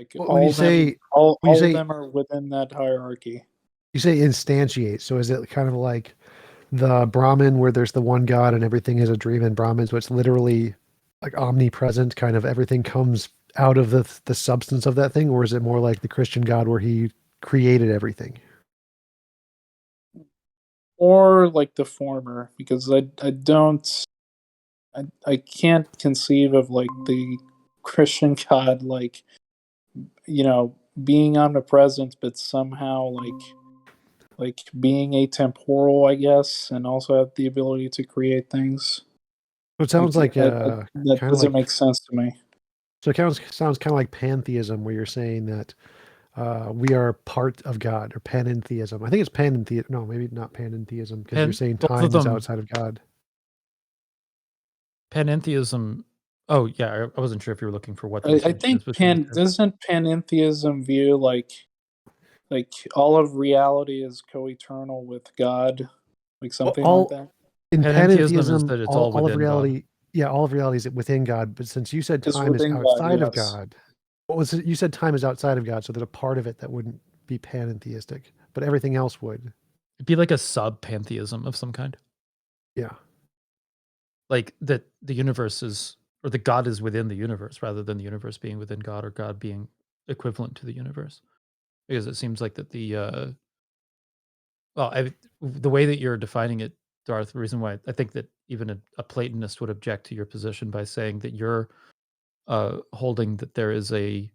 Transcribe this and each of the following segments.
Like Well, when you say all of them are within that hierarchy. you say instantiate, so is it kind of like the Brahmin where there's the one God and everything is a dream in Brahmin, so it's literally like omnipresent, kind of everything comes out of the substance of that thing, or is it more like the Christian God where he created everything? Or like the former, because I can't conceive of like the Christian God like, being omnipresent but somehow like being atemporal, I guess, and also have the ability to create things. So it sounds like That kind of doesn't like make sense to me. so it sounds kind of like pantheism, where you're saying that we are part of God, or panentheism. I think it's panentheism. No, maybe not panentheism, because you're And saying both of time is them, outside of God. panentheism. Oh yeah, I wasn't sure if you were looking for what the I distinction think is between the two. doesn't panentheism view like all of reality is co-eternal with God, like Well, something like that. in Panentheism is panentheism, that it's all all of within God. reality, yeah, all of reality is within God. But since you said It's time is within God, outside of yes. God, what was it? You said time is outside of God, so that a part of it that wouldn't be panentheistic, but everything else would. It'd be like a sub-pantheism of some kind. Yeah. Like that the universe is, or the God is within the universe rather than the universe being within God, or God being equivalent to the universe. Because it seems like that the way that you're defining it, Darth, the reason why I think that even a Platonist would object to your position by saying that you're holding that there is a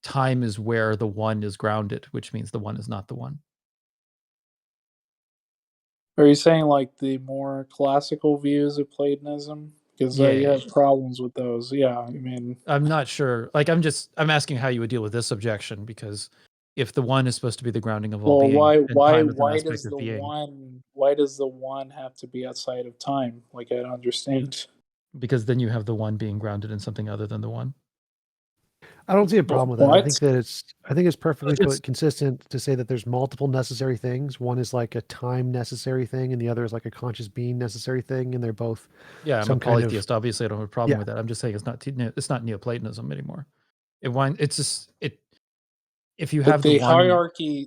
time is where the one is grounded, which means the one is not the one. Are you saying like the more classical views of Platonism? Because Yeah, you yeah, have problems with those. Yeah, I mean, I'm not sure. Like, I'm asking how you would deal with this objection, because if the one is supposed to be the grounding of all well, being, and time is an why aspect does of the being, one have to be outside of time? Like, I don't understand. because then you have the one being grounded in something other than the one. I don't see a problem with that. What? I think it's perfectly It's- consistent to say that there's multiple necessary things. One is like a time necessary thing, and the other is like a conscious being necessary thing, and they're both Yeah, I'm a some kind of polytheist. Obviously, I don't have a problem yeah. with that. I'm just saying it's not Neoplatonism anymore. It's just it. If you But have the one,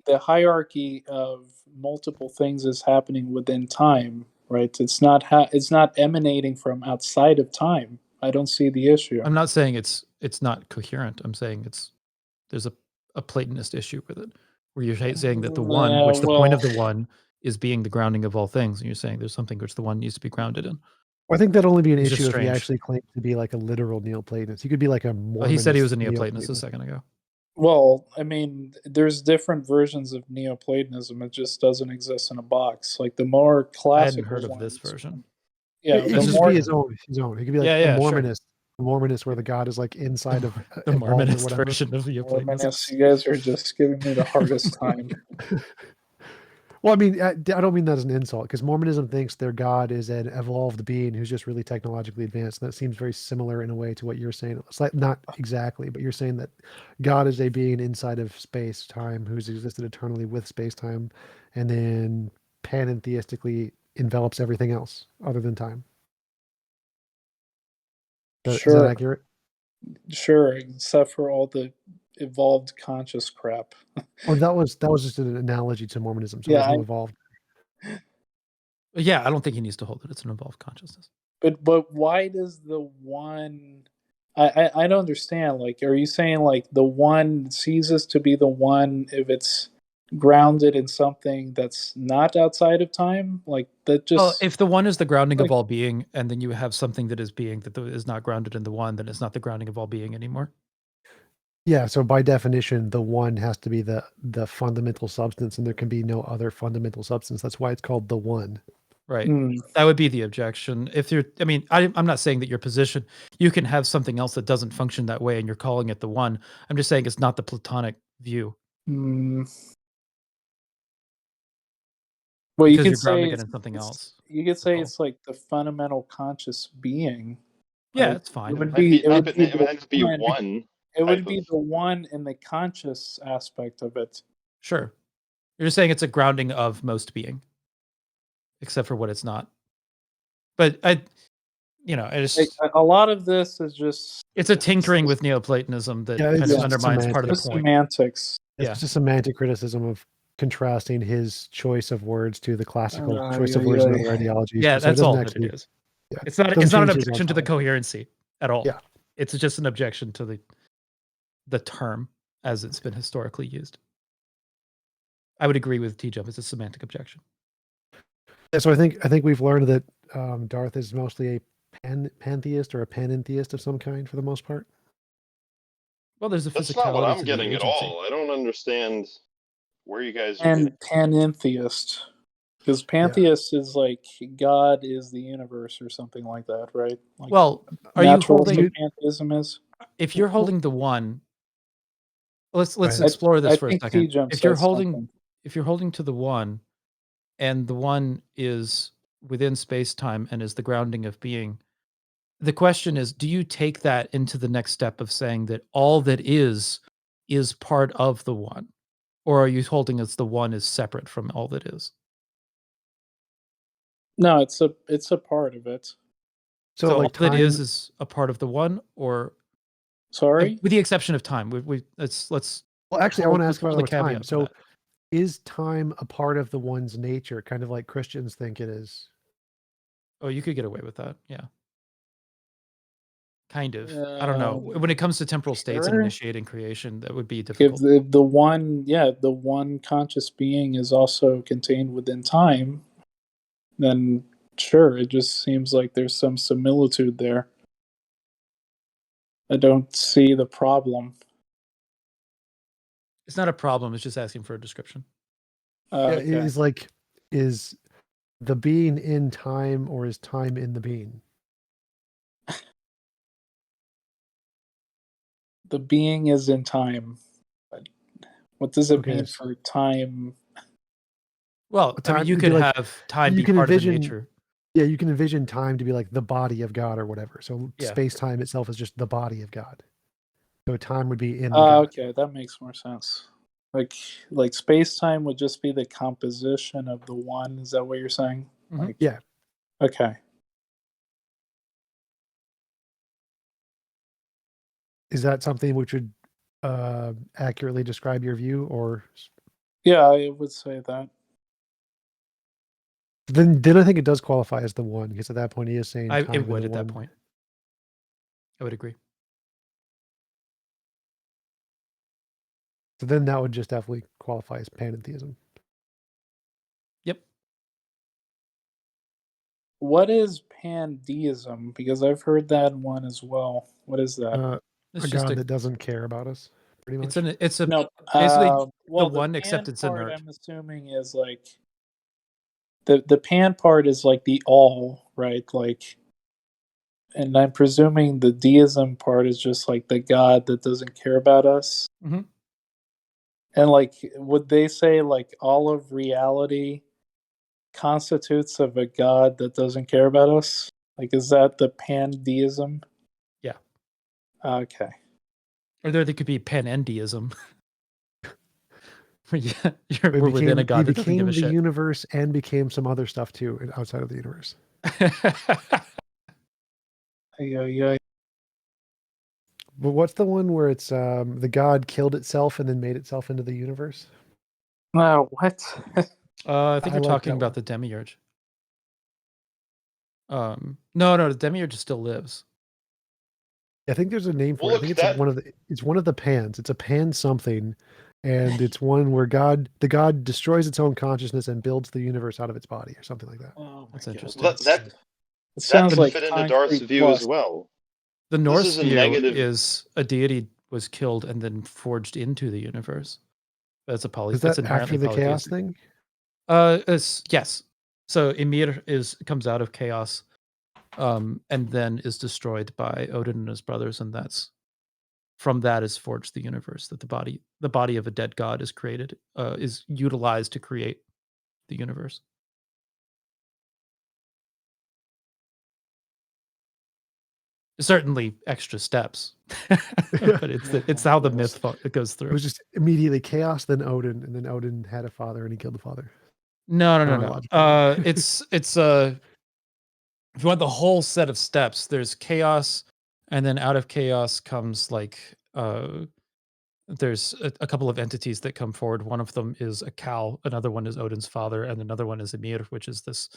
the hierarchy of multiple things is happening within time, right? It's not emanating from outside of time. I don't see the issue. I'm not saying it's not coherent. I'm saying there's a Platonist issue with it, where you're saying that the one, which the point Well, of the one is being the grounding of all things, and you're saying there's something which the one needs to be grounded in. I think that'd only be an It's just issue if he strange. actually claimed to be like a literal Neoplatonist. He could be like a Well, he said he was a Mormonist Neoplatonist a Neoplatonist. second ago. well, I mean, there's different versions of Neoplatonism. It just doesn't exist in a box. Like the more I hadn't classical heard of ones. this version. Yeah, It the could just more be his own. His own. He could be like Yeah, a yeah, sure. Mormonist. A Mormonist where the God is like inside of The evolved or Mormonist whatever. version of Neoplatonism. Mormonists, you guys are just giving me the hardest time. Well, I mean, I don't mean that as an insult, because Mormonism thinks their God is an evolved being who's just really technologically advanced. And that seems very similar in a way to what you're saying. It's like not exactly, but you're saying that God is a being inside of space time who's existed eternally with space time, and then panentheistically envelops everything else other than time. Is that Sure, accurate? sure, except for all the evolved conscious crap. Or that was just an analogy to Mormonism. So Yeah, there's no evolved. Yeah, I don't think he needs to hold it. It's an involved consciousness. but why does the one? I don't understand. Like, are you saying like the one ceases to be the one if it's grounded in something that's not outside of time? Like that just Well, if the one is the grounding like of all being, and then you have something that is being that is not grounded in the one, then it's not the grounding of all being anymore. Yeah, so by definition, the one has to be the fundamental substance, and there can be no other fundamental substance. That's why it's called the one. Right. Hmm. That would be the objection. If you're, I mean, I'm not saying that your position, you can have something else that doesn't function that way and you're calling it the one. I'm just saying it's not the Platonic view, Well, you because could you're say grounding it in something else. you could That's say all. it's like the fundamental conscious being. Yeah, Like it's fine. it would Might be be, it the might just be one. one It type would of. be the one in the conscious aspect of it. Sure. You're just saying it's a grounding of most being, except for what it's not. But it's a lot of this is just a tinkering with Neoplatonism that kind of undermines part of the point. Semantics. It's just a semantic criticism of contrasting his choice of words to the classical choice of words in other ideologies. Yeah, so that's all that it is. Yeah, it's not an objection to the coherency at all. Yeah. It's just an objection to the term as it's been historically used. I would agree with TJump. It's a semantic objection. Yeah, so I think we've learned that Darth is mostly a pantheist or a panentheist of some kind for the most part. Well, there's a physicality. That's not what I'm getting at all. I don't understand where you guys are and panentheist. Because pantheist is like God is the universe or something like that, right? Like, well, are you holding pantheism is? If you're holding the one, let's explore this for a second. If you're holding to the one, and the one is within space-time and is the grounding of being, the question is, do you take that into the next step of saying that all that is part of the one? Or are you holding as the one is separate from all that is? No, it's a part of it. So like all that is a part of the one, or sorry? With the exception of time. Let's well, actually I want to ask about the time. So is time a part of the one's nature, kind of like Christians think it is? Oh, you could get away with that, yeah. Kind of. I don't know. When it comes to temporal states and initiating creation, that would be difficult. If the one conscious being is also contained within time, then sure, it just seems like there's some similitude there. I don't see the problem. It's not a problem. It's just asking for a description. Okay. Is the being in time, or is time in the being? The being is in time. What does it mean for time? Well, I mean, you could have time be part of nature. Yeah, you can envision time to be like the body of God or whatever. So space-time itself is just the body of God. So time would be in God. Okay, that makes more sense. Like space-time would just be the composition of the one. Is that what you're saying? Mm-hmm. Yeah. Okay. Is that something which would accurately describe your view, or? Yeah, I would say that. Then I think it does qualify as the one, because at that point he is saying it would at that point. I would agree. So then that would just definitely qualify as panentheism. Yep. What is pantheism? Because I've heard that one as well. What is that? A God that doesn't care about us, pretty much. Basically the one, except it's part, inert. I'm assuming is like the pan part is like the all, right? Like, and I'm presuming the deism part is just like the God that doesn't care about us. Mm-hmm. And like, would they say like all of reality constitutes of a God that doesn't care about us? Like, is that the pandeism? Yeah. Okay. Or there could be panendeism. We're within a God that doesn't give a shit. Became the universe and became some other stuff too outside of the universe. Yeah. But what's the one where it's the God killed itself and then made itself into the universe? What? I think you're talking about the demiurge. No, the demiurge still lives. I think there's a name for it. I think it's one of the pans. It's a pan something, and it's one where the God destroys its own consciousness and builds the universe out of its body or something like that. Oh, that's interesting. That sounds like fit into Darth's view as well. The Norse view is a deity was killed and then forged into the universe. That's a Is that after the chaos thing? Yes. So Ymir comes out of chaos, and then is destroyed by Odin and his brothers, and from that is forged the universe. That the body of a dead god is created, is utilized to create the universe. Certainly extra steps, but it's how the myth goes through. It was just immediately chaos, then Odin, and then Odin had a father and he killed the father. No. It's if you want the whole set of steps, there's chaos, and then out of chaos comes like there's a couple of entities that come forward. One of them is a cow, another one is Odin's father, and another one is Ymir, which is this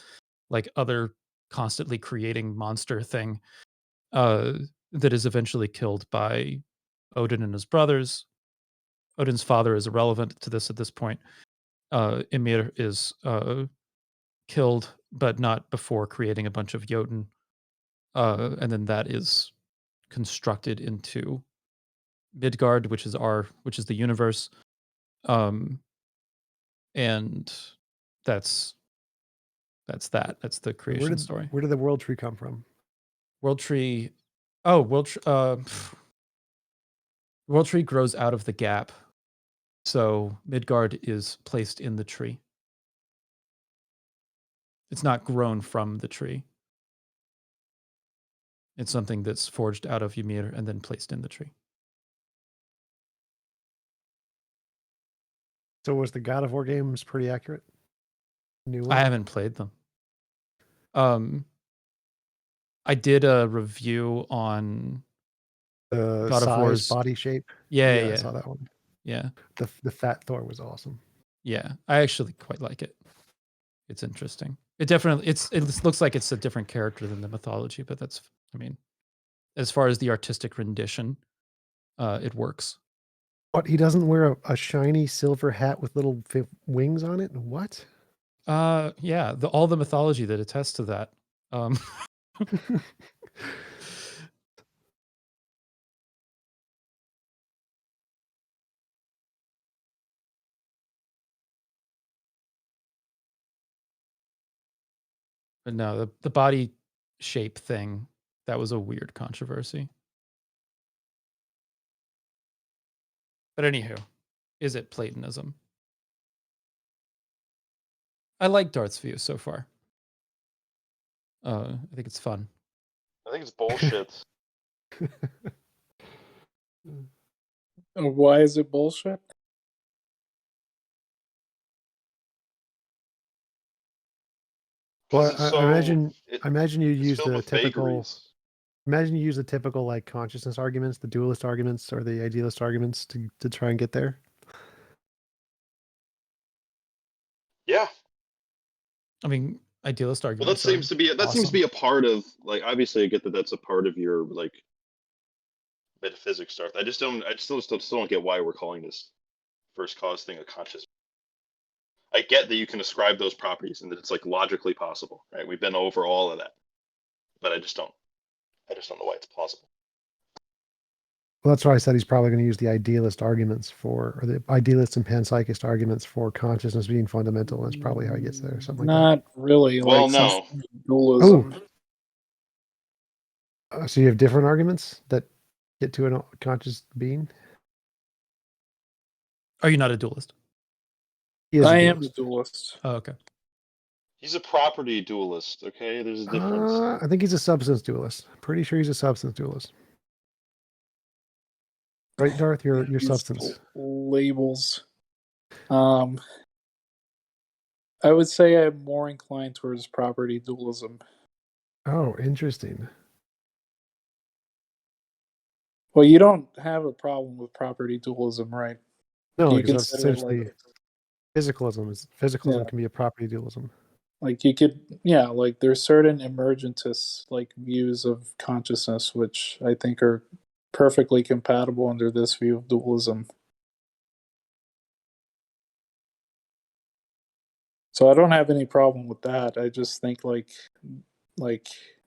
like other constantly creating monster thing that is eventually killed by Odin and his brothers. Odin's father is irrelevant to this at this point. Ymir is killed, but not before creating a bunch of Jotun. And then that is constructed into Midgard, which is the universe. And that's that. That's the creation story. Where did the world tree come from? World tree. Oh, world tree grows out of the gap. So Midgard is placed in the tree. It's not grown from the tree. It's something that's forged out of Ymir and then placed in the tree. So was the God of War games pretty accurate? New one? I haven't played them. I did a review on The God of size, War's body shape. Yeah. I saw that one. Yeah. The fat Thor was awesome. Yeah. I actually quite like it. It's interesting. It definitely it looks like it's a different character than the mythology, but that's, I mean, as far as the artistic rendition, it works. What, he doesn't wear a shiny silver hat with little wings on it? What? Yeah, all the mythology that attests to that. But no, the body shape thing, that was a weird controversy. But anywho, is it Platonism? I like Darth's view so far. I think it's fun. I think it's bullshit. Why is it bullshit? Well, It's I imagine you use filled the with typical. vagaries. Imagine you use the typical like consciousness arguments, the dualist arguments, or the idealist arguments to try and get there. Yeah. I mean, idealist Well, arguments. that seems to be a part of, like, obviously I get that that's a part of your like metaphysics stuff. I still don't get why we're calling this first cause thing a conscious. I get that you can ascribe those properties and that it's like logically possible, right? We've been over all of that, but I just don't know why it's plausible. Well, that's why I said he's probably going to use the idealist arguments or the idealist and panpsychist arguments for consciousness being fundamental. That's probably how he gets there. Something like Not really. Well, like no. Dualism. that. So you have different arguments that get to a conscious being? Are you not a dualist? He is I a am a dualist. dualist. Oh, okay. He's a property dualist, okay? There's a difference. I think he's a substance dualist. Pretty sure he's a substance dualist. Right, Darth? Your These substance. labels. I would say I'm more inclined towards property dualism. Oh, interesting. Well, you don't have a problem with property dualism, right? No, You because that's consider it essentially physicalism. Physicalism can be a property dualism. like you could, yeah, like there's certain emergentist like views of consciousness which I think are perfectly compatible under this view of dualism. So I don't have any problem with that. I just think like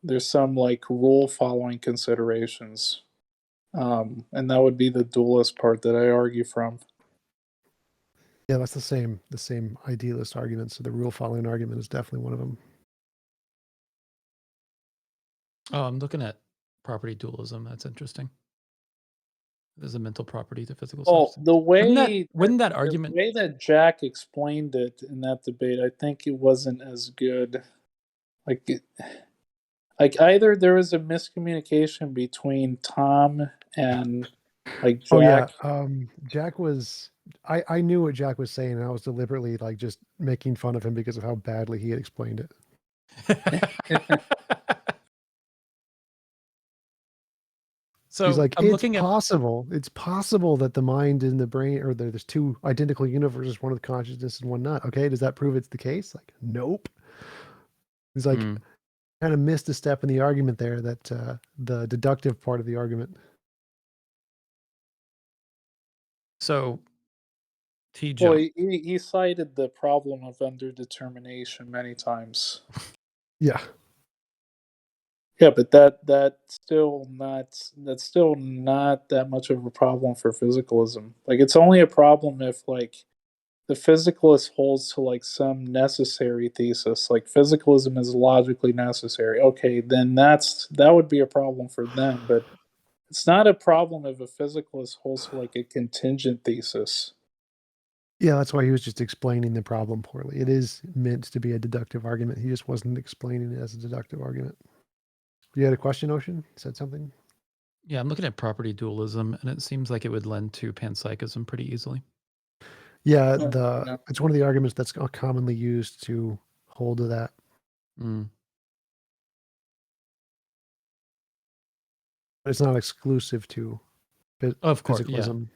there's some like rule following considerations. And that would be the dualist part that I argue from. Yeah, that's the same idealist argument. So the rule following argument is definitely one of them. Oh, I'm looking at property dualism. That's interesting. There's a mental property to physical substance. The way wouldn't that argument, the way that Jack explained it in that debate, I think it wasn't as good. Like either there was a miscommunication between Tom and like Jack. Oh yeah, Jack was. I knew what Jack was saying, and I was deliberately like just making fun of him because of how badly he had explained it. So He's like, I'm it's looking at possible. It's possible that the mind and the brain, or there's two identical universes, one with consciousness and one not. Okay, does that prove it's the case? Like, nope. He's like, Hmm. kind of missed a step in the argument there. That the deductive part of the argument. So Well, TJump. he cited the problem of underdetermination many times. Yeah. Yeah, but that's still not that much of a problem for physicalism. Like, it's only a problem if like the physicalist holds to like some necessary thesis, like physicalism is logically necessary. Okay, then that would be a problem for them, but it's not a problem if a physicalist holds to like a contingent thesis. Yeah, that's why he was just explaining the problem poorly. It is meant to be a deductive argument. He just wasn't explaining it as a deductive argument. You had a question, Ocean? Said something? Yeah, I'm looking at property dualism, and it seems like it would lend to panpsychism pretty easily. Yeah, No. it's one of the arguments that's commonly used to hold to that. Mm. But it's not exclusive to Of course, yeah. physicalism.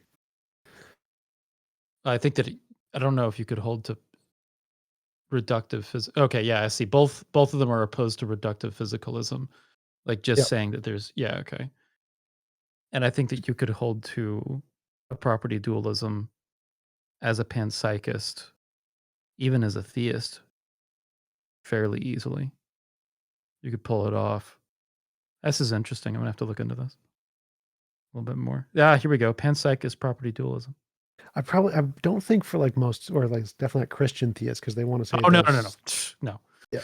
I think that I don't know if you could hold to reductive okay, yeah, I see. Both of them are opposed to reductive physicalism. Like just Yep. saying that there's okay. And I think that you could hold to a property dualism as a panpsychist, even as a theist, fairly easily. You could pull it off. This is interesting. I'm gonna have to look into this a little bit more. Yeah, here we go. Panpsychist property dualism. I don't think for like most, or like definitely not Christian theists, because they want to say Oh no. Yeah.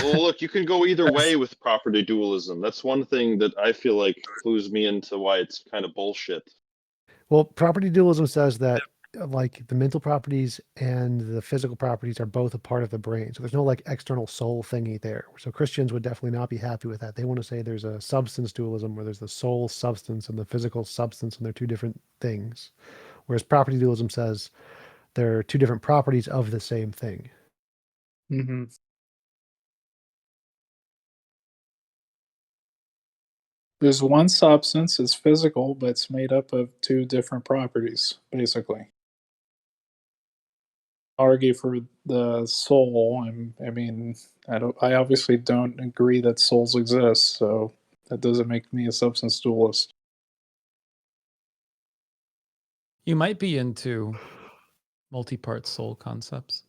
Well, look, you can go either way with property dualism. That's one thing that I feel like clues me into why it's kind of bullshit. Well, property dualism says that like the mental properties and the physical properties are both a part of the brain. So there's no like external soul thingy there. So Christians would definitely not be happy with that. They want to say there's a substance dualism where there's the soul substance and the physical substance, and they're two different things. Whereas property dualism says they're two different properties of the same thing. Mm-hmm. There's one substance, it's physical, but it's made up of two different properties, basically. Argue for the soul. I mean, I obviously don't agree that souls exist, so that doesn't make me a substance dualist. You might be into multi-part soul concepts.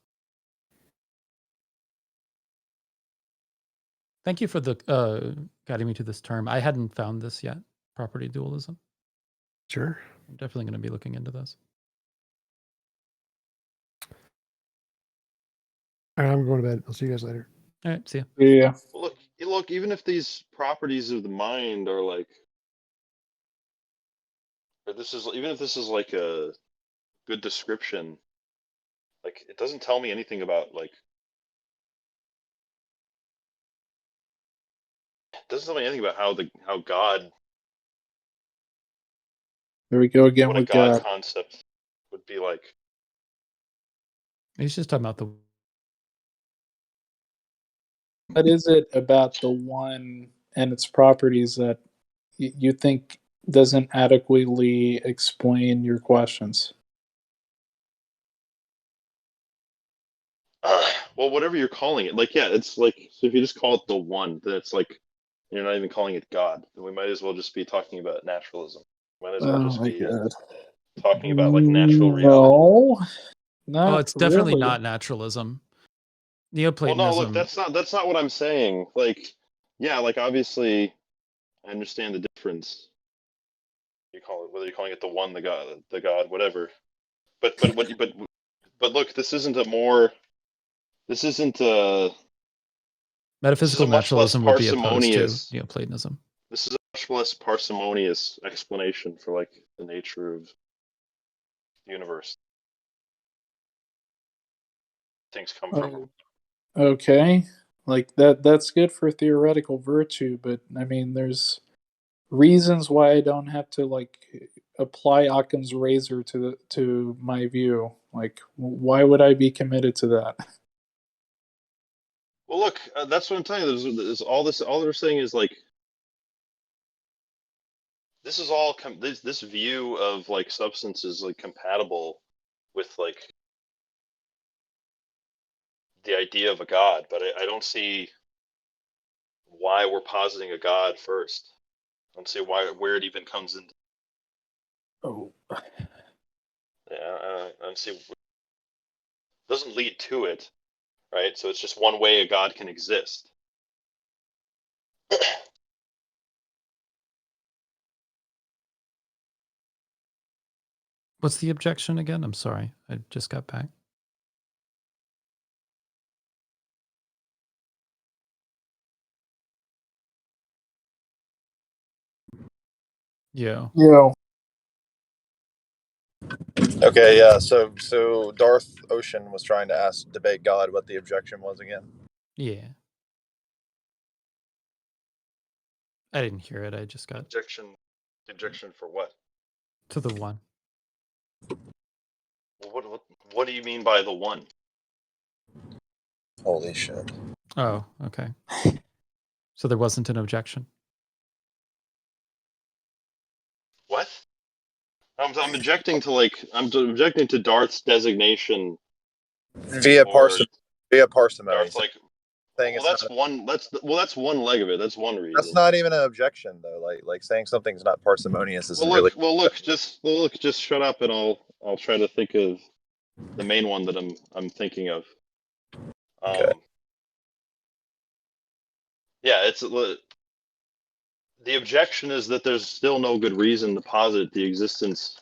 Thank you for the guiding me to this term. I hadn't found this yet. Property dualism. Sure. I'm definitely going to be looking into this. All right, I'm going to bed. I'll see you guys later. All right, see ya. Yeah. Well, look, even if these properties of the mind are like, even if this is like a good description, like it doesn't tell me anything about like, it doesn't tell me anything about how God, There we go again what a with God God. concept would be like. He's just talking about the. What is it about the one and its properties that you think doesn't adequately explain your questions? Well, whatever you're calling it, like, yeah, it's like, so if you just call it the one, then it's like you're not even calling it God. Then we might as well just be talking about naturalism. Might as well Oh just my be God. talking about like natural reality. No, Oh, not it's definitely really. not naturalism. Well, Neoplatonism. no, look, that's not what I'm saying. Like, yeah, like obviously, I understand the difference. You call it whether you're calling it the one, the God, whatever. But look, this isn't a. This is Metaphysical a much less naturalism would be opposed to parsimonious. Neoplatonism. This is a much less parsimonious explanation for like the nature of the universe. Things come from. Okay, like that's good for theoretical virtue, but I mean, there's reasons why I don't have to like apply Occam's razor to my view. Like, why would I be committed to that? Well, look, that's what I'm telling you. There's all this. All they're saying is like, this is all this view of like substance is like compatible with like the idea of a god, but I don't see why we're positing a god first. I don't see where it even comes in. Oh, Yeah, I don't see. It doesn't lead to it, right? So it's just one way a god can exist. What's the objection again? I'm sorry. I just got back. Yeah. yeah. Okay, yeah. So Darth Ocean was trying to debate God what the objection was again. Yeah. I didn't hear it. I just got Objection for what? to the one. Well, what do you mean by the one? Holy shit. Oh, okay. So there wasn't an objection. What? I'm objecting to Darth's designation Via or parsimony. Darth like. Saying Well, that's one leg of it. That's one reason. That's not even an objection though. Like saying something's not parsimonious isn't really. Just shut up and I'll try to think of the main one that I'm thinking of. Okay. Yeah, it's the objection is that there's still no good reason to posit the existence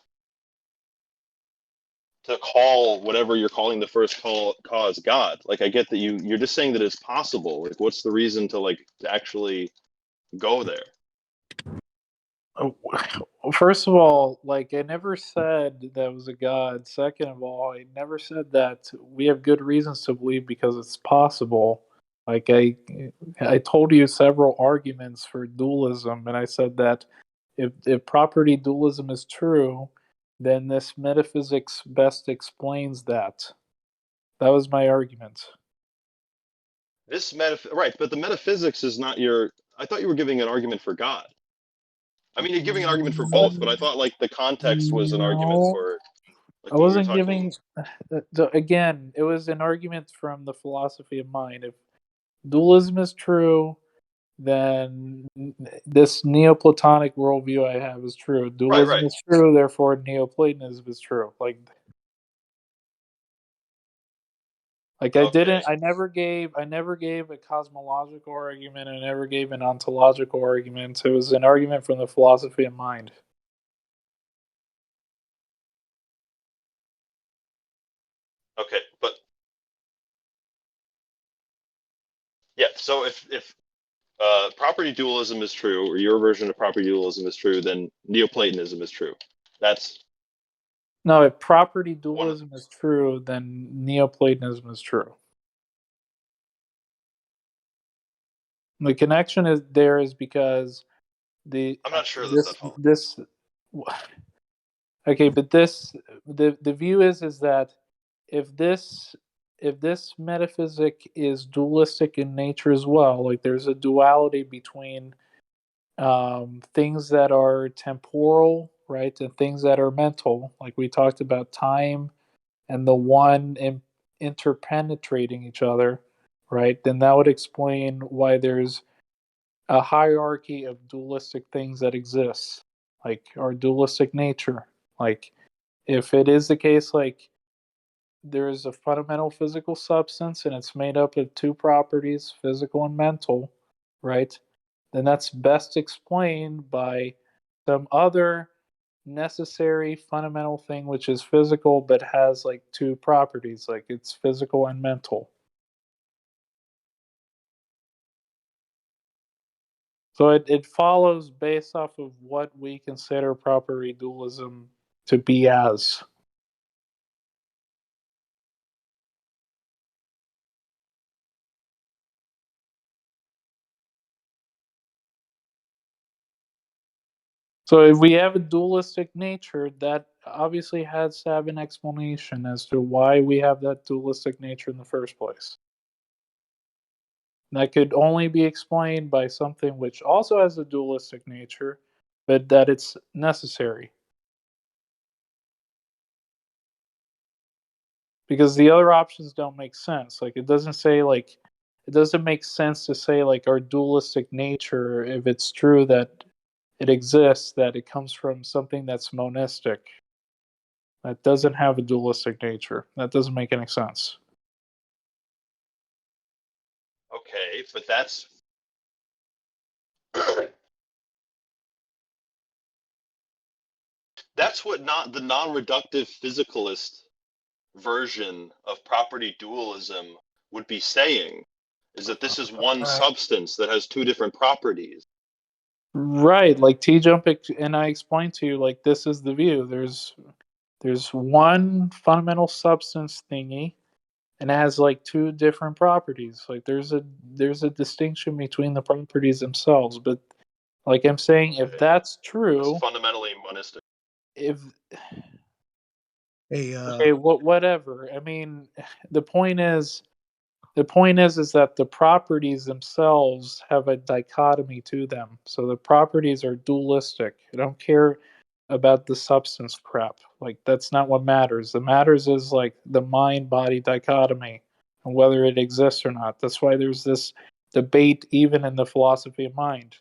to call whatever you're calling the first cause God. Like I get that you're just saying that it's possible. Like what's the reason to actually go there? Oh, first of all, like I never said that was a god. Second of all, I never said that we have good reasons to believe because it's possible. Like I told you several arguments for dualism, and I said that if property dualism is true, then this metaphysics best explains that. That was my argument. Right, but the metaphysics is not your. I thought you were giving an argument for God. I mean, you're giving an argument for both, but I thought the context was an argument No, for I what we were wasn't talking. giving. Again, it was an argument from the philosophy of mind. If dualism is true, then this Neoplatonic worldview I have is true. Dualism Right. is true, therefore Neoplatonism is true. Like I Okay. didn't. I never gave a cosmological argument. I never gave an ontological argument. It was an argument from the philosophy of mind. Okay, but yeah. So if property dualism is true, or your version of property dualism is true, then Neoplatonism is true. That's No, if property one. dualism is true, then Neoplatonism is true. The connection is there is because I'm not sure that's that fault. okay, but the view is that if this metaphysic is dualistic in nature as well, like there's a duality between things that are temporal, right, and things that are mental, like we talked about time and the one interpenetrating each other, right? Then that would explain why there's a hierarchy of dualistic things that exists, like our dualistic nature. Like, if it is the case, like there is a fundamental physical substance and it's made up of two properties, physical and mental, right? Then that's best explained by some other necessary fundamental thing which is physical but has like two properties, like it's physical and mental. So it follows based off of what we consider property dualism to be as. So if we have a dualistic nature, that obviously has to have an explanation as to why we have that dualistic nature in the first place. That could only be explained by something which also has a dualistic nature, but that it's necessary. Because the other options don't make sense. Like it doesn't make sense to say like our dualistic nature, if it's true that it exists, that it comes from something that's monistic. That doesn't have a dualistic nature. That doesn't make any sense. Okay, but that's that's what not the non-reductive physicalist version of property dualism would be saying, is that this is one substance that has two different properties. Right, like TJump and I explained to you, like this is the view. There's one fundamental substance thingy, and it has like two different properties. Like there's a distinction between the properties themselves. But like I'm saying, if that's true, it's fundamentally monistic. If Hey, okay, whatever. I mean, the point is that the properties themselves have a dichotomy to them. So the properties are dualistic. I don't care about the substance crap. Like that's not what matters. What matters is like the mind-body dichotomy and whether it exists or not. That's why there's this debate even in the philosophy of mind.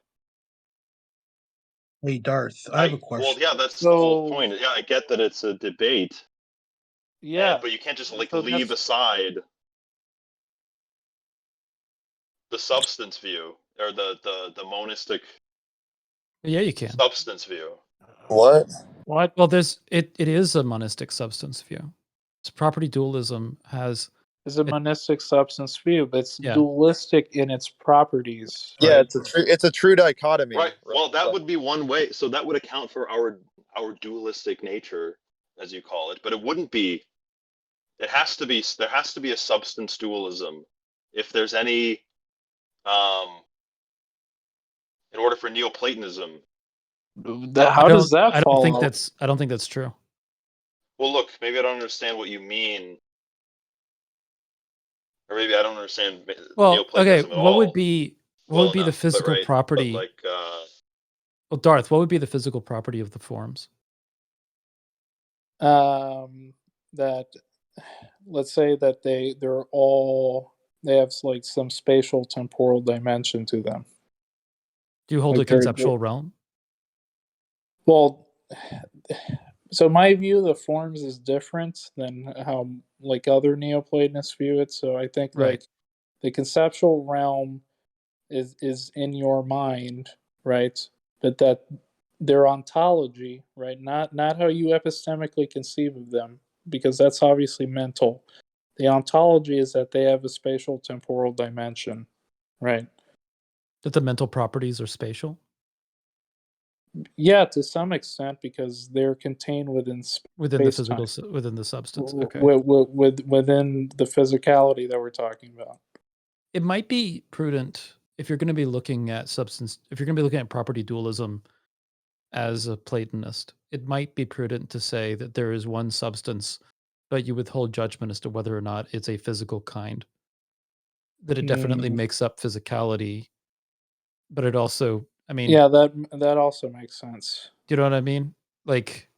hey, Darth, I have a question. Well, yeah, that's the whole point. Yeah, I get that it's a debate. Yeah, but you can't just like leave aside the substance view or the monistic. Yeah, you can. Substance view. What? What? Well, it is a monistic substance view. So property dualism has is a monistic substance view, but it's Yeah. dualistic in its properties. Yeah, right? it's a true dichotomy. Right. Well, that would be one way. So that would account for our dualistic nature, as you call it. But it wouldn't be. There has to be a substance dualism, if there's any. In order for Neoplatonism. How does that I follow? don't think that's true. Well, look, maybe I don't understand what you mean. Or maybe I don't understand Neoplatonism at all. What would be the physical property? But like, well, Darth, what would be the physical property of the forms? That let's say that they have like some spatial temporal dimension to them. Do you hold Like a conceptual realm? Well, so my view of the forms is different than how like other Neoplatonists view it. So I think like the conceptual realm is in your mind, right? But that their ontology, right? Not how you epistemically conceive of them, because that's obviously mental. The ontology is that they have a spatial temporal dimension, right? That the mental properties are spatial? Yeah, to some extent, because they're contained within the physical, within the substance. Okay. Within the physicality that we're talking about. It might be prudent if you're going to be looking at substance, if you're going to be looking at property dualism as a Platonist, it might be prudent to say that there is one substance, but you withhold judgment as to whether or not it's a physical kind. That it definitely makes up physicality, but it also, I mean, yeah, that also makes sense. Do you know what I mean? Like,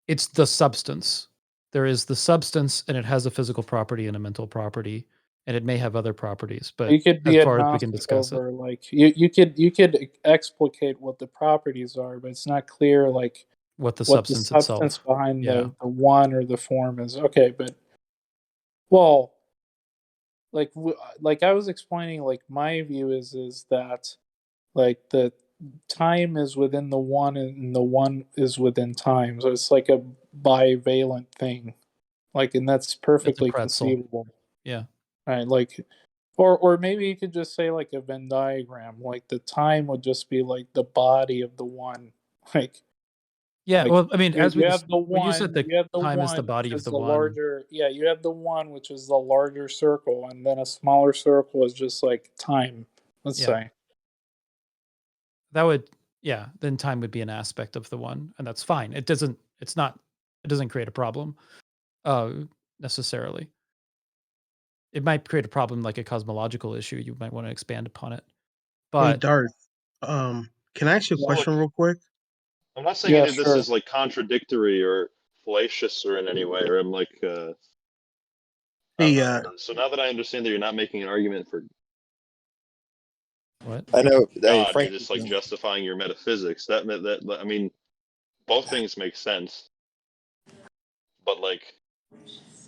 it's the substance. There is the substance, and it has a physical property and a mental property, and it may have other properties. But you could be as far as we can discuss over, like you could explicate what the properties are, but it's not clear like what the substance itself behind the one or the form is. Okay, but well, like I was explaining, like my view is that like the time is within the one and the one is within time, so it's like a bivalent thing, like, and that's perfectly conceivable. Yeah, right. Like, or maybe you could just say like a Venn diagram, like the time would just be like the body of the one, like. Yeah, like, well, I mean, as we have the one, you said, the time is the body of the one. Larger, yeah, you have the one, which is the larger circle, and then a smaller circle is just like time. Let's say that would, then time would be an aspect of the one, and that's fine. It doesn't create a problem, necessarily. It might create a problem, like a cosmological issue. You might want to expand upon it. But hey, Darth, can I ask you a question real quick? I'm not saying Yeah, any of this sure. is like contradictory or fallacious or in any way, or I'm like, so now that I understand that you're not making an argument for What? I know. Hey, God, Frank. you're just like justifying your metaphysics. That I mean, both things make sense, but like,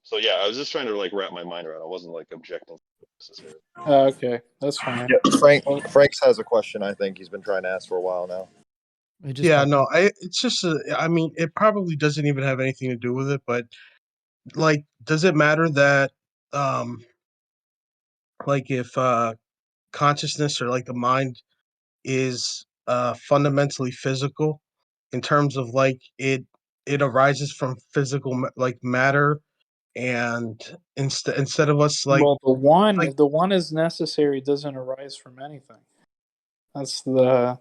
so yeah, I was just trying to like wrap my mind around. I wasn't like objecting necessarily. Okay, that's fine. Frank's has a question. I think he's been trying to ask for a while now. Yeah, no, it's just, I mean, it probably doesn't even have anything to do with it, but like, does it matter that, like, if consciousness or like the mind is fundamentally physical in terms of like it arises from physical like matter, and instead of us like Well, the one is necessary doesn't arise from anything. That's the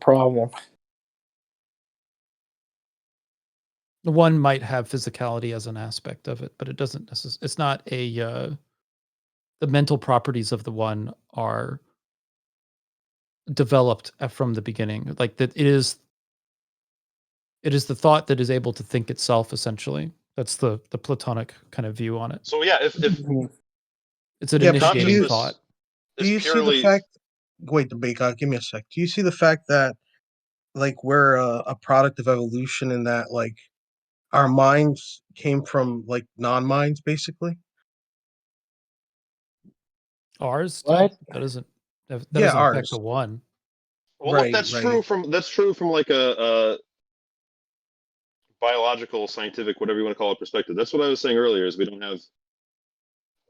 problem. The one might have physicality as an aspect of it, but it doesn't necessarily. It's not a. The mental properties of the one are developed from the beginning. Like that, it is the thought that is able to think itself. Essentially, that's the Platonic kind of view on it. So yeah, if It's an Yeah, initiating thought. do you see the fact? Wait, the Bake, give me a sec. Do you see the fact that like we're a product of evolution, and that like our minds came from like non-minds, basically? Ours? What? That doesn't Yeah, affect ours. the one. Well, Right, look, that's right. true from like a biological, scientific, whatever you want to call it, perspective. That's what I was saying earlier. Is we don't have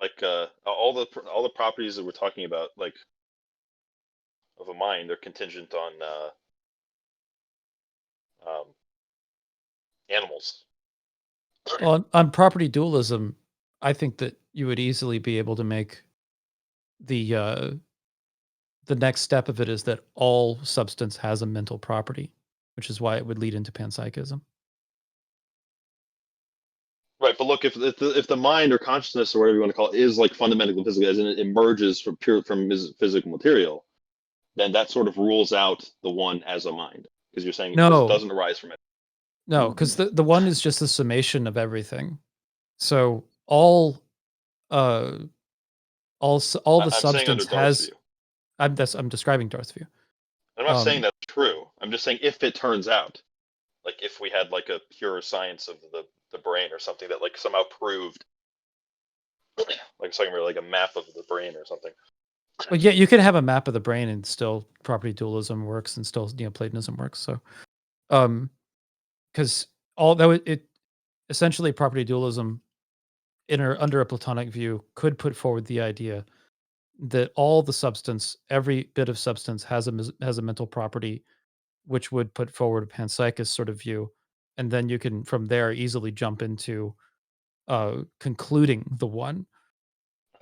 like all the properties that we're talking about, like of a mind, are contingent on animals. Well, on property dualism, I think that you would easily be able to make the next step of it is that all substance has a mental property, which is why it would lead into panpsychism. Right, but look, if the mind or consciousness or whatever you want to call it is like fundamentally physical, as in it emerges from physical material, then that sort of rules out the one as a mind, because you're saying it doesn't arise from it. No, because the one is just the summation of everything. So all the I'm substance has. view. I'm describing Darth's view. I'm not saying that's true. I'm just saying if it turns out, like if we had like a pure science of the brain or something that like somehow proved, like something like a map of the brain or something. Well, yeah, you can have a map of the brain and still property dualism works, and still Platonism works. So, because all that it essentially property dualism under a Platonic view could put forward the idea that all the substance, every bit of substance, has a mental property, which would put forward a panpsychist sort of view, and then you can from there easily jump into concluding the one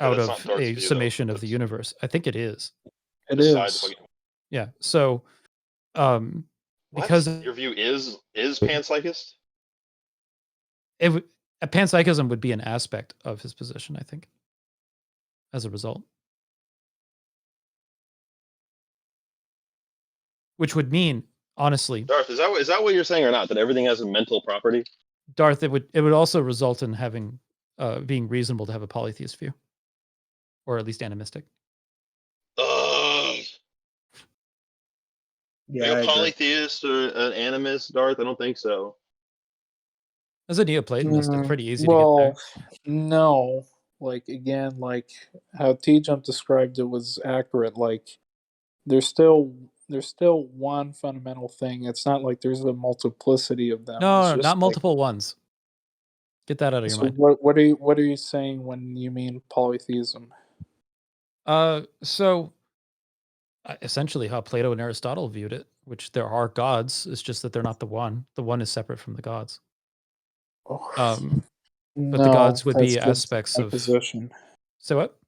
out of a summation of the universe. I think it is. It is. Yeah. So, because your view is panpsychist, a panpsychism would be an aspect of his position, I think, as a result. Which would mean, honestly, Darth, is that what you're saying or not? That everything has a mental property? Darth, it would also result in having being reasonable to have a polytheist view, or at least animistic. Yeah, are you a polytheist or an animist, Darth? I don't think so. As a Neoplatonist, it's pretty easy to get there. No, like again, like how TJump described it was accurate. Like there's still one fundamental thing. It's not like there's a multiplicity of them. No, it's just not multiple ones. Get that out of your mind. What are you saying when you mean polytheism? So essentially how Plato and Aristotle viewed it, which there are gods, it's just that they're not the one. The one is separate from the gods. But the gods would be aspects of position. So what?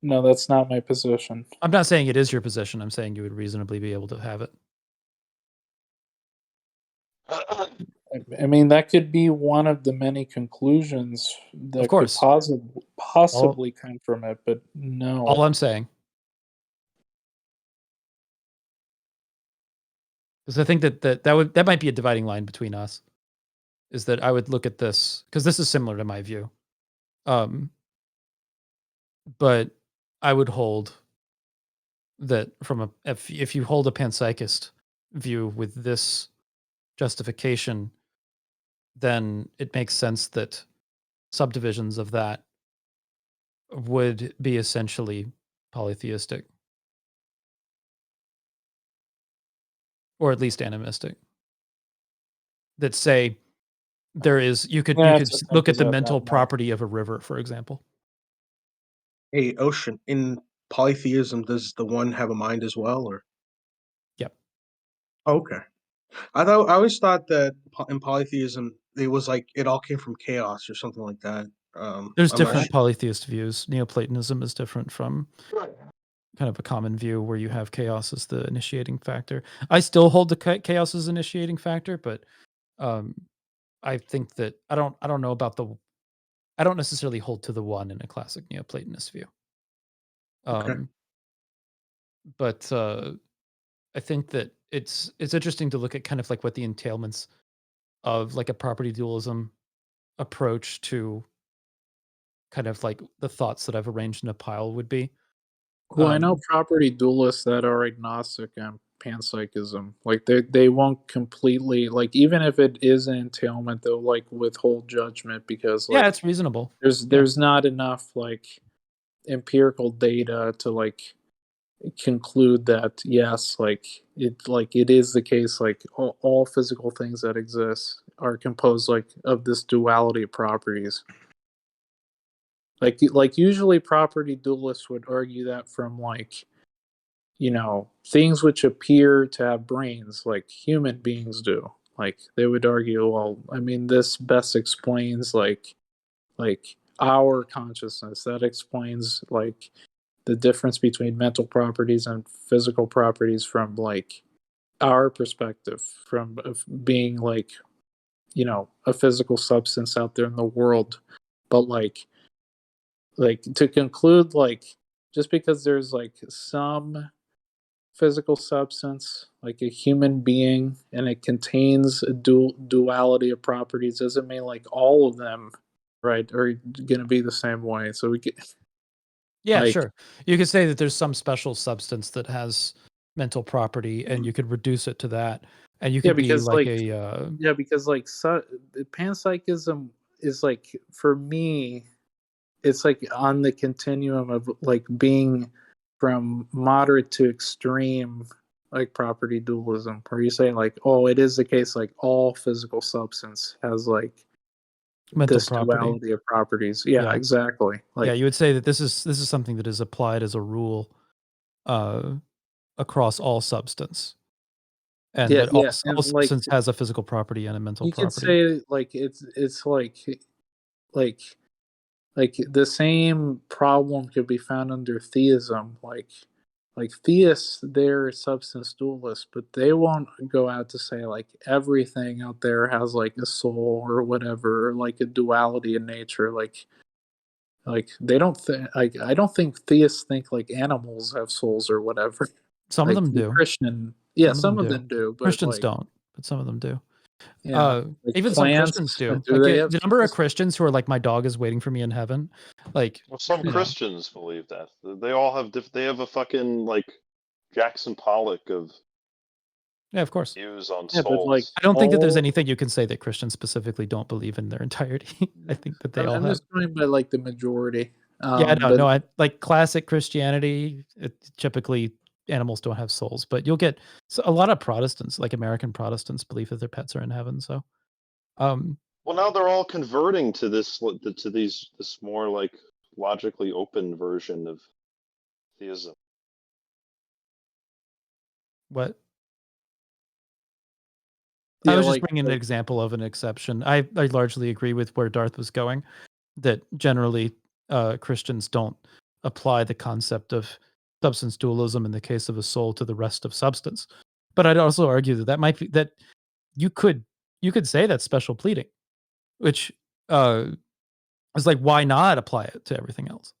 No, that's not my position. I'm not saying it is your position. I'm saying you would reasonably be able to have it. I mean, that could be one of the many conclusions that could possibly come from it, but no. All I'm saying Because I think that might be a dividing line between us. Is that I would look at this because this is similar to my view, but I would hold that if you hold a panpsychist view with this justification, then it makes sense that subdivisions of that would be essentially polytheistic, or at least animistic. That say there is you could look at the mental property of a river, for example. Hey, Ocean, in polytheism, does the one have a mind as well, or? Yep. Okay. I always thought that in polytheism, it was like it all came from chaos or something like that. There's I'm not different sure. polytheist views. Neoplatonism is different from kind of a common view where you have chaos as the initiating factor. I still hold the chaos as initiating factor, but I think that I don't know about I don't necessarily hold to the one in a classic Neoplatonist view. Okay. But I think that it's interesting to look at kind of like what the entailments of like a property dualism approach to kind of like the thoughts that I've arranged in a pile would be. Well, I know property dualists that are agnostic and panpsychism. Like they won't completely like even if it is an entailment, they'll like withhold judgment because like Yeah, it's reasonable. there's not enough like empirical data to like conclude that yes, like it is the case like all physical things that exist are composed like of this duality of properties. Like usually property dualists would argue that from like things which appear to have brains like human beings do. Like they would argue, well, I mean, this best explains like our consciousness. That explains like the difference between mental properties and physical properties from like our perspective, from being like a physical substance out there in the world. But like to conclude, like just because there's like some physical substance like a human being and it contains a duality of properties doesn't mean like all of them right are going to be the same way. So we get Yeah, like sure. You could say that there's some special substance that has mental property, and you could reduce it to that, and you yeah, could be because like like because like panpsychism is like for me it's like on the continuum of like being from moderate to extreme like property dualism where you say like, oh, it is the case like all physical substance has like mental this property. duality of properties. Yeah, exactly. Like Yeah, you would say that this is something that is applied as a rule across all substance, and yeah, that yeah, all and like substance has a physical property and a mental you could property. say like it's like like the same problem could be found under theism. Like theists, they're substance dualists, but they won't go out to say like everything out there has like a soul or whatever, or like a duality in nature. Like they don't think like I don't think theists think like animals have souls or whatever. Some of Like them the do. Christian, yeah, some of them do, but Christians like don't, but some of them do. yeah, like Even some plants, Christians do. do Like they have the number of souls? Christians who are like, my dog is waiting for me in heaven. Like, Well, some you know, Christians believe that. They all have they have a fucking like Jackson Pollock of yeah, of course. views on Yeah, but like souls. I don't think that there's all anything you can say that Christians specifically don't believe in their entirety. I think that they all I'm have. just going by like the majority. Yeah, But no. I like classic Christianity. Typically, animals don't have souls, but you'll get a lot of Protestants, like American Protestants, believe that their pets are in heaven. So, Well, now they're all converting to this more like logically open version of theism. what? yeah, I was just like bringing an example of an exception. I largely agree with where Darth was going, that generally Christians don't apply the concept of substance dualism in the case of a soul to the rest of substance. But I'd also argue that that might be that you could say that's special pleading, which uh, is like, why not apply it to everything else?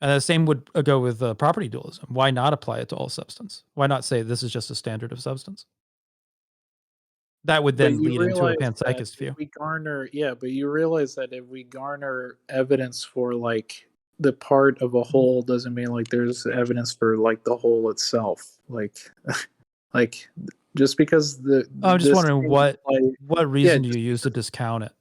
And the same would go with property dualism. Why not apply it to all substance? Why not say this is just a standard of substance? That would then lead into a panpsychist view. But you realize that if we garner evidence for like the part of a whole, doesn't mean like there's evidence for like the whole itself. Like, like just because I'm just wondering what reason do just you use to discount it?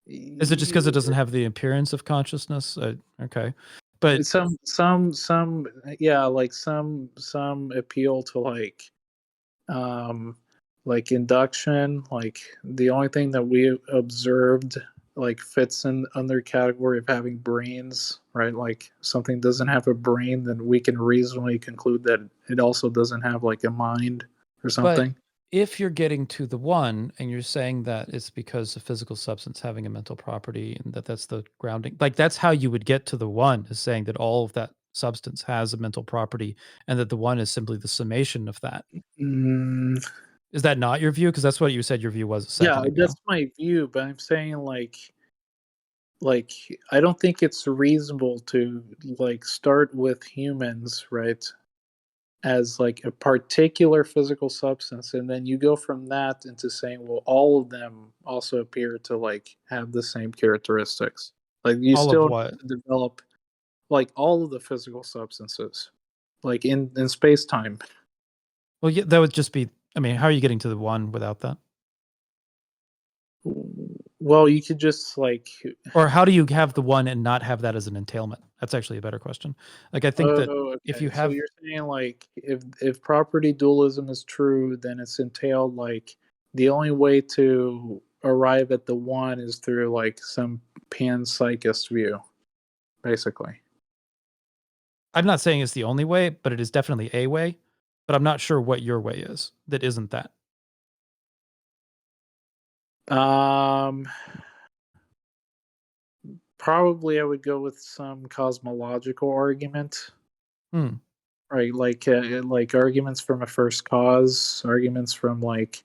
Is it just because it doesn't have the appearance of consciousness? Okay, but some like some appeal to like induction, like the only thing that we observed like fits in under category of having brains, right? Like something doesn't have a brain, then we can reasonably conclude that it also doesn't have like a mind or something. But if you're getting to the one and you're saying that it's because of physical substance having a mental property and that's the grounding, like that's how you would get to the one, is saying that all of that substance has a mental property and that the one is simply the summation of that. Is that not your view? Because that's what you said your view was a second ago. That's my view, but I'm saying like I don't think it's reasonable to like start with humans, right, as like a particular physical substance, and then you go from that into saying, well, all of them also appear to like have the same characteristics. Like you All of still what? need to develop like all of the physical substances, like in space time. Well, yeah, that would just be. I mean, how are you getting to the one without that? Well, you could just like, or how do you have the one and not have that as an entailment? That's actually a better question. Like I think that if you have, so you're saying like if property dualism is true, then it's entailed like the only way to arrive at the one is through like some panpsychist view, basically. I'm not saying it's the only way, but it is definitely a way. But I'm not sure what your way is that isn't that. Probably I would go with some cosmological argument. Right, like arguments from a first cause, arguments from like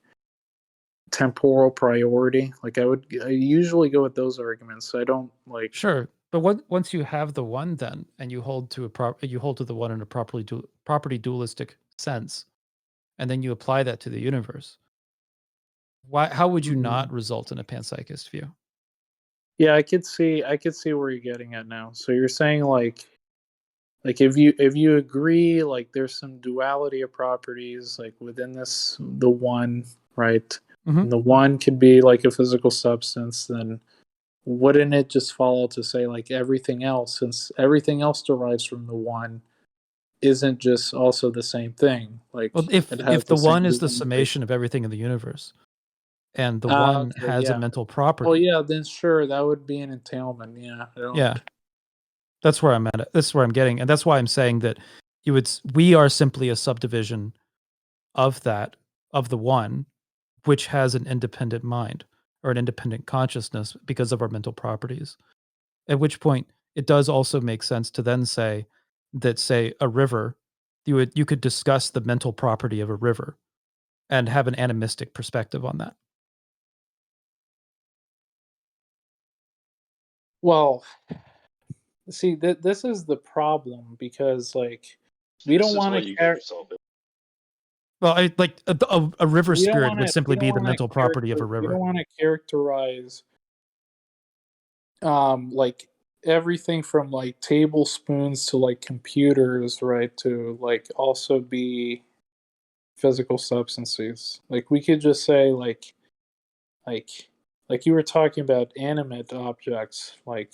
temporal priority. Like I usually go with those arguments. I don't like. Sure, but once you have the one, then and you hold to the one in a property dualistic sense, and then you apply that to the universe. How would you not result in a panpsychist view? Yeah, I could see where you're getting at now. So you're saying like if you agree like there's some duality of properties like within the one, right? And the one could be like a physical substance, then wouldn't it just follow to say like everything else, since everything else derives from the one, isn't just also the same thing? Like, well, if the one is the summation of everything in the universe, and the one has a mental property. Well, yeah, then sure, that would be an entailment. Yeah. Yeah. That's where I'm at. That's where I'm getting. And that's why I'm saying that we are simply a subdivision of the one, which has an independent mind or an independent consciousness because of our mental properties. At which point it does also make sense to then say that, say, a river, you could discuss the mental property of a river and have an animistic perspective on that. Well, see, this is the problem, because like we don't want to well, a river spirit would simply be the mental property of a river. We don't want to characterize like everything from like tablespoons to like computers, right, to like also be physical substances. Like we could just say like you were talking about animate objects, like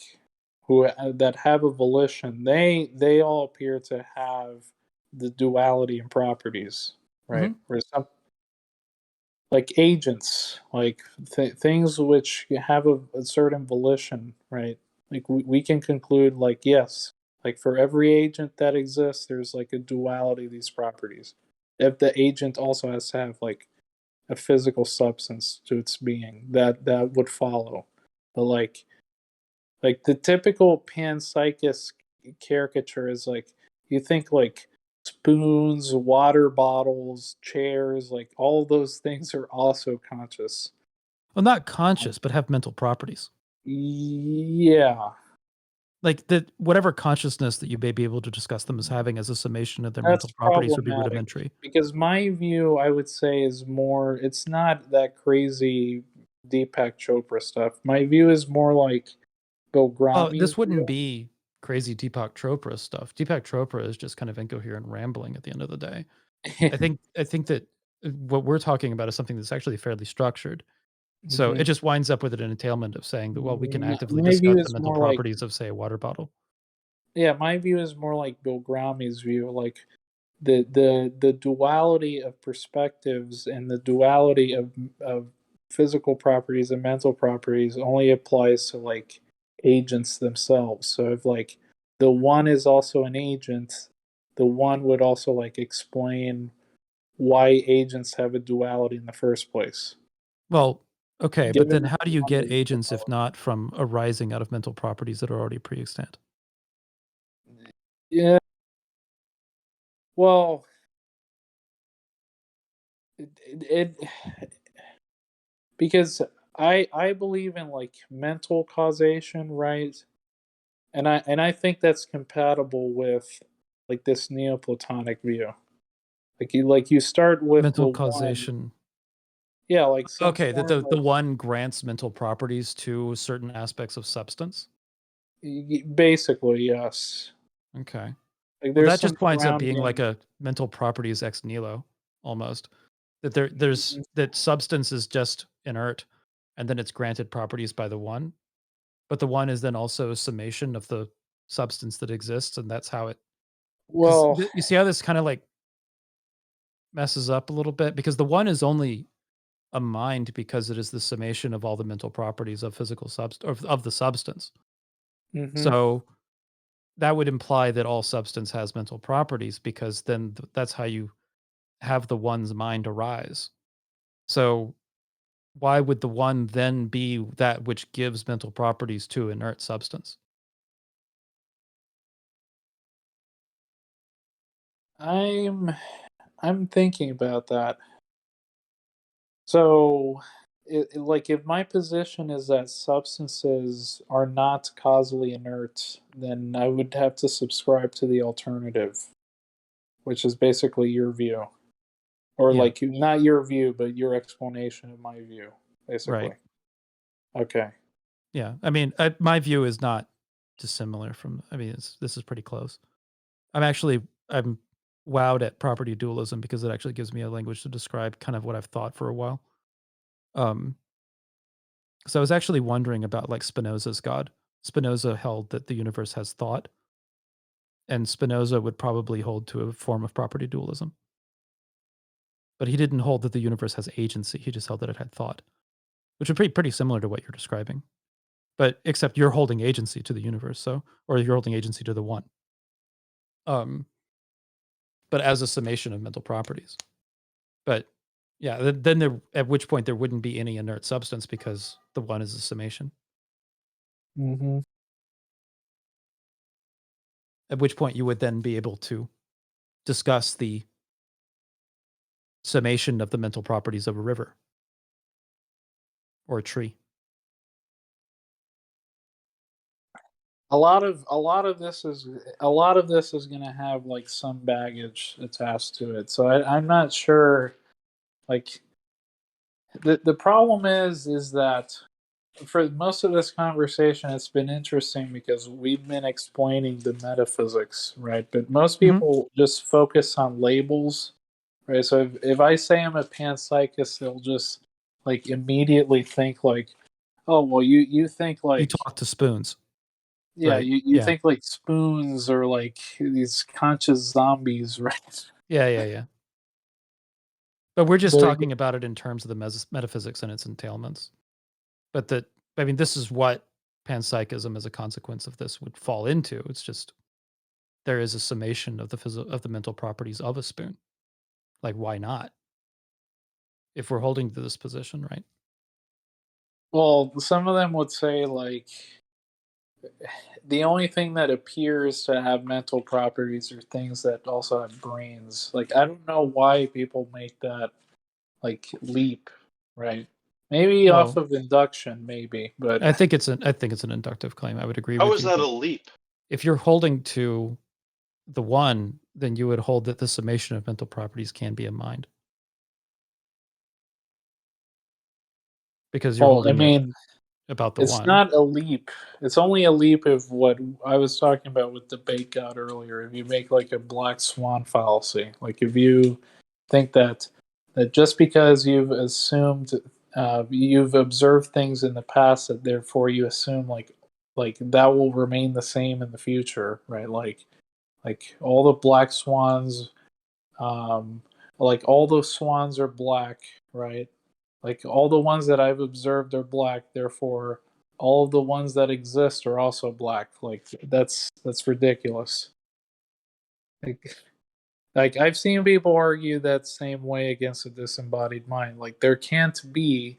that have a volition. They all appear to have the duality in properties, right? Where some like agents, like things which have a certain volition, right? Like we can conclude like, yes, like for every agent that exists, there's like a duality of these properties. If the agent also has to have like a physical substance to its being, that would follow. But like the typical panpsychist caricature is like, you think like spoons, water bottles, chairs, like all those things are also conscious. Well, not conscious, but have mental properties. Yeah. like that whatever consciousness that you may be able to discuss them as having as a summation of their That's mental properties would be problematic rudimentary. because my view, I would say, is more. It's not that crazy Deepak Chopra stuff. My view is more like Bill Well, Gromy's this wouldn't view. be crazy Deepak Chopra stuff. Deepak Chopra is just kind of incoherent rambling at the end of the day. I think that what we're talking about is something that's actually fairly structured. So it just winds up with an entailment of saying that, well, we can actively My view discuss the is mental more like, properties of, say, a water bottle. yeah, my view is more like Bill Gromy's view, like the duality of perspectives and the duality of physical properties and mental properties only applies to like agents themselves. So if like the one is also an agent, the one would also like explain why agents have a duality in the first place. Well, okay, but Given then that how do the you one get is agents if duality. not from arising out of mental properties that are already pre-extant? Yeah, well, it because I believe in like mental causation, right? And I think that's compatible with like this Neoplatonic view. Like you start with the Mental one, causation. yeah, like some Okay, that form the of one grants mental properties to certain aspects of substance. basically yes. Okay. Like Well, there's that some just winds up being like grounding. a mental properties ex nihilo almost. That there's that substance is just inert and then it's granted properties by the one, but the one is then also a summation of the substance that exists, and that's how it, because Well, you see how this kind of like messes up a little bit, because the one is only a mind because it is the summation of all the mental properties of physical substance, of the substance. hmm So that would imply that all substance has mental properties, because then that's how you have the one's mind arise. So why would the one then be that which gives mental properties to inert substance? I'm I'm thinking about that. So, like, if my position is that substances are not causally inert, then I would have to subscribe to the alternative, which is basically your view, or Yeah, like not your view, but your explanation of my view, right. basically. Okay. Yeah, I mean, my view is not dissimilar from. I mean, this is pretty close. I'm wowed at property dualism because it actually gives me a language to describe kind of what I've thought for a while. Um, so I was actually wondering about like Spinoza's God. Spinoza held that the universe has thought, and Spinoza would probably hold to a form of property dualism. But he didn't hold that the universe has agency. He just held that it had thought, which would be pretty similar to what you're describing. But except you're holding agency to the universe, so, or you're holding agency to the one. Um, but as a summation of mental properties. But yeah, then there, at which point there wouldn't be any inert substance because the one is a summation. hmm At which point you would then be able to discuss the summation of the mental properties of a river or a tree. a lot of this is going to have like some baggage attached to it. So I'm not sure. Like the problem is that for most of this conversation, it's been interesting because we've been explaining the metaphysics, right? But most Mhm. people just focus on labels, right? So if I say I'm a panpsychist, they'll just like immediately think like, oh, well, you think You like, talk to spoons, yeah, right? you Yeah. think like spoons or like these conscious zombies, right? Yeah. But we're just But talking about it in terms of the metaphysics and its entailments. But that, I mean, this is what panpsychism as a consequence of this would fall into. It's just there is a summation of the mental properties of a spoon. Like, why not? If we're holding to this position, right? well, some of them would say like the only thing that appears to have mental properties are things that also have brains. Like I don't know why people make that like leap, right? Maybe Well- off of induction, maybe, but I think it's an inductive claim. I would agree How with is you. that a leap? If you're holding to the one, then you would hold that the summation of mental properties can be a mind. Because you're well, I holding mean, about the it's one. not a leap. It's only a leap if what I was talking about with debate God earlier. If you make like a black swan fallacy, like if you think that just because you've assumed you've observed things in the past, that therefore you assume like that will remain the same in the future, right? Like all the black swans, like all those swans are black, right? Like all the ones that I've observed are black, therefore all of the ones that exist are also black. Like that's ridiculous. Like, like I've seen people argue that same way against a disembodied mind. Like there can't be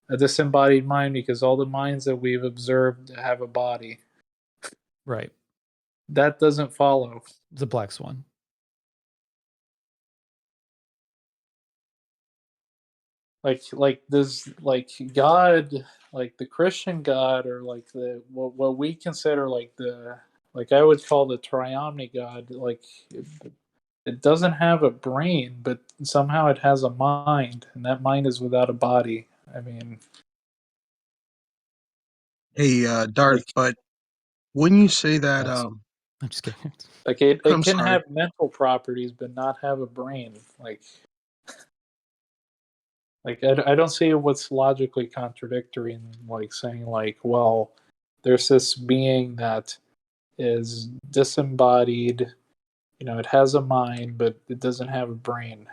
a disembodied mind because all the minds that we've observed have a body. Right. That doesn't follow. The black swan. Like does like God, like the Christian God, or like the what we consider like the, like I would call the triomni God, like it doesn't have a brain, but somehow it has a mind, and that mind is without a body. I mean, Hey, Darth, but wouldn't you say that? That's- I'm just kidding. like it I'm can sorry. have mental properties but not have a brain. Like I don't see what's logically contradictory in like saying like, well, there's this being that is disembodied, you know, it has a mind but it doesn't have a brain.